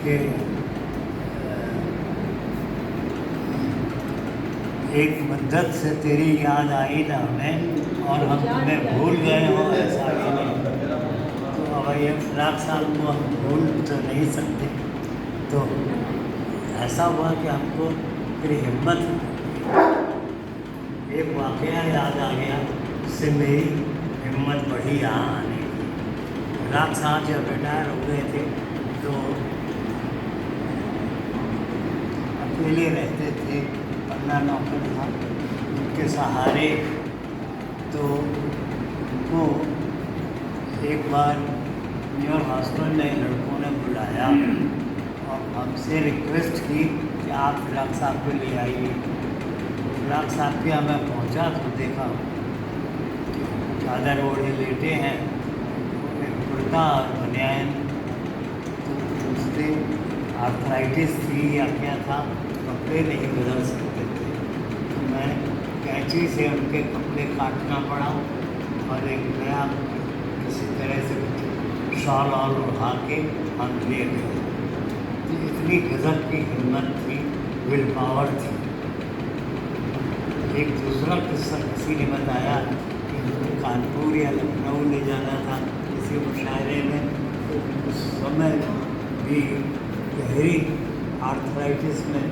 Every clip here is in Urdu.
کہ ایک مدت سے تیری یاد آئی نہ ہمیں اور ہم تمہیں بھول گئے ہوں ایسا ہی نہیں. تو اب یہ فراق صاحب کو ہم بھول تو نہیں سکتے. تو ایسا ہوا کہ ہم کو پھر ہمت ایک واقعہ یاد آ گیا، اس سے میری ہمت بڑھی یہاں آنے کی. فراق صاحب جب ریٹائر ہو گئے تھے تو اکیلے رہتے تھے، پڑھنا نوکر تھا ان کے سہارے. تو ان کو ایک بار نیو ہاسپٹل میں لڑکوں نے بلایا اور ہم سے ریکویسٹ کی کہ آپ فراق صاحب کو لے آئیے. فراق صاحب کے یہاں میں پہنچا تو دیکھا چادر اوڑھے لیٹے ہیں، ایک کرتا اور بنیان. تو پوچھتے آرتھرائٹس تھی یا کیا تھا، کپڑے نہیں بدل سکتے تھے. تو میں کینچی سے ان کے کپڑے کاٹنا پڑا اور ایک نیا کسی طرح سے شال اور اڑا کے ہم لے گئے. تو اتنی غضب کی ہمت تھی، ول پاور تھی. ایک دوسرا قصہ کسی نے بتایا کہ ان کو کانپور یا لکھنؤ لے جانا تھا کسی مشاعرے میں. تو اس سمے بھی گہری آرتھرائٹس میں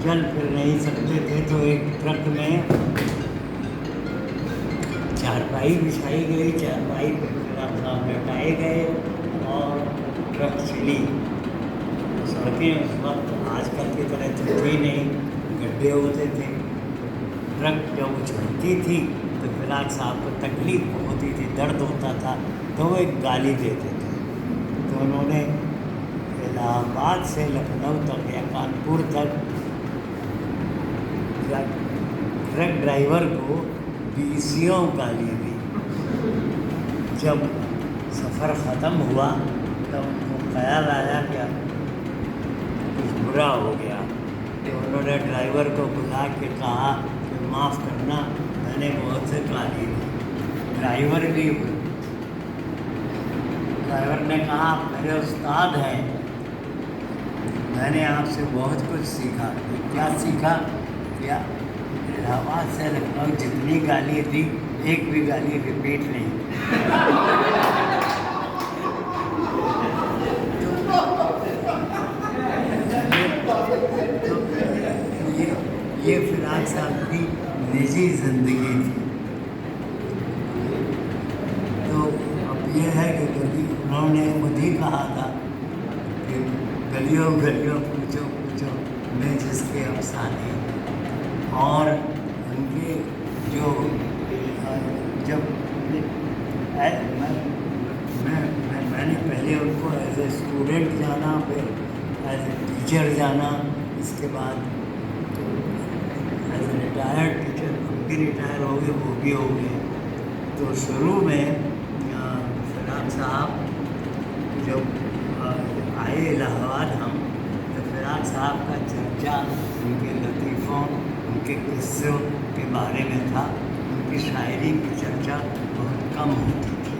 چل پھر نہیں سکتے تھے. تو ایک ٹرک میں چارپائی بچھائی گئی، چارپائی پہ فراق صاحب لٹائے گئے اور ٹرک چلی. سڑکیں اس وقت آج کل کی طرح تو تھی نہیں، گڈھے ہوتے تھے. ٹرک جب چڑھتی تھی تو فراق صاحب کو تکلیف ہوتی تھی، درد ہوتا تھا، تو وہ ایک گالی دیتے تھے. تو انہوں نے الہ آباد سے لکھنؤ تک یا کانپور تک ٹرک ڈرائیور کو 20 گالی دی. جب سفر ختم ہوا تب ان کو خیال آیا کہ کچھ برا ہو گیا. تو انہوں نے ڈرائیور کو بلا کے کہا کہ معاف کرنا، میں نے بہت سے گالی دی. ڈرائیور نے کہا آپ میرے استاد ہیں، میں نے آپ سے بہت کچھ سیکھا. کیا سیکھا؟ کیا الہ آباد سے لکھنؤ جتنی گالی دی ایک بھی گالی ریپیٹ نہیں. یہ فراق صاحب کی نجی زندگی تھی. تو اب یہ ہے کہ انہوں نے خود ہی کہا تھا کہ گلیوں گلیوں پوچھو پوچھو میں جس کے افسانے. اور ان کے جو جب میں نے پہلے ان کو ایز اے اسٹوڈنٹ جانا، پھر ایز اے ٹیچر جانا، اس کے بعد ایز اے ریٹائرڈ ٹیچر ہم بھی ریٹائر ہو گئے، وہ بھی ہو گئے. تو شروع میں فراق صاحب جب آئے الہ آباد ہم، تو فراق صاحب کا چرچا ان کے لطیفوں، ان کے قصوں کے بارے میں تھا. ان کی شاعری کی چرچا بہت کم ہوتی تھی.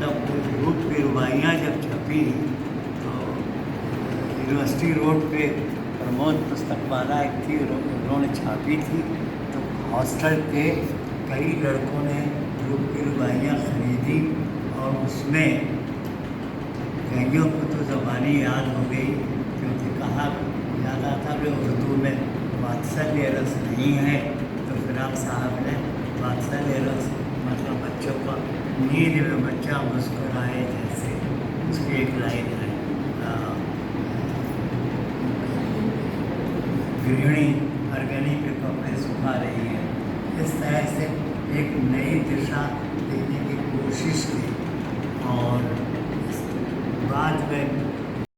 تب وہ گروپ کی رباعیاں جب چھپی تو یونیورسٹی روڈ پہ پرمود پستک ایک تھی، انہوں نے چھاپی تھی. تو ہاسٹل کے کئی لڑکوں نے گروپ کی رباعیاں خریدی اور اس میں کئیوں کو تو زبانی یاد ہو گئی، کیونکہ کہا یاد آتا کہ اردو میں واتسلیہ رس نہیں ہے. تو فراق صاحب نے واتسلیہ رس مطلب بچوں کا نیند میں بچہ مسکرائے جیسے، اس کی ایک لائن ہے، گرہنی ارگنی کے کپڑے سکھا رہی ہے. اس طرح سے ایک نئی دشا دینے کی کوشش کی. اور بعد میں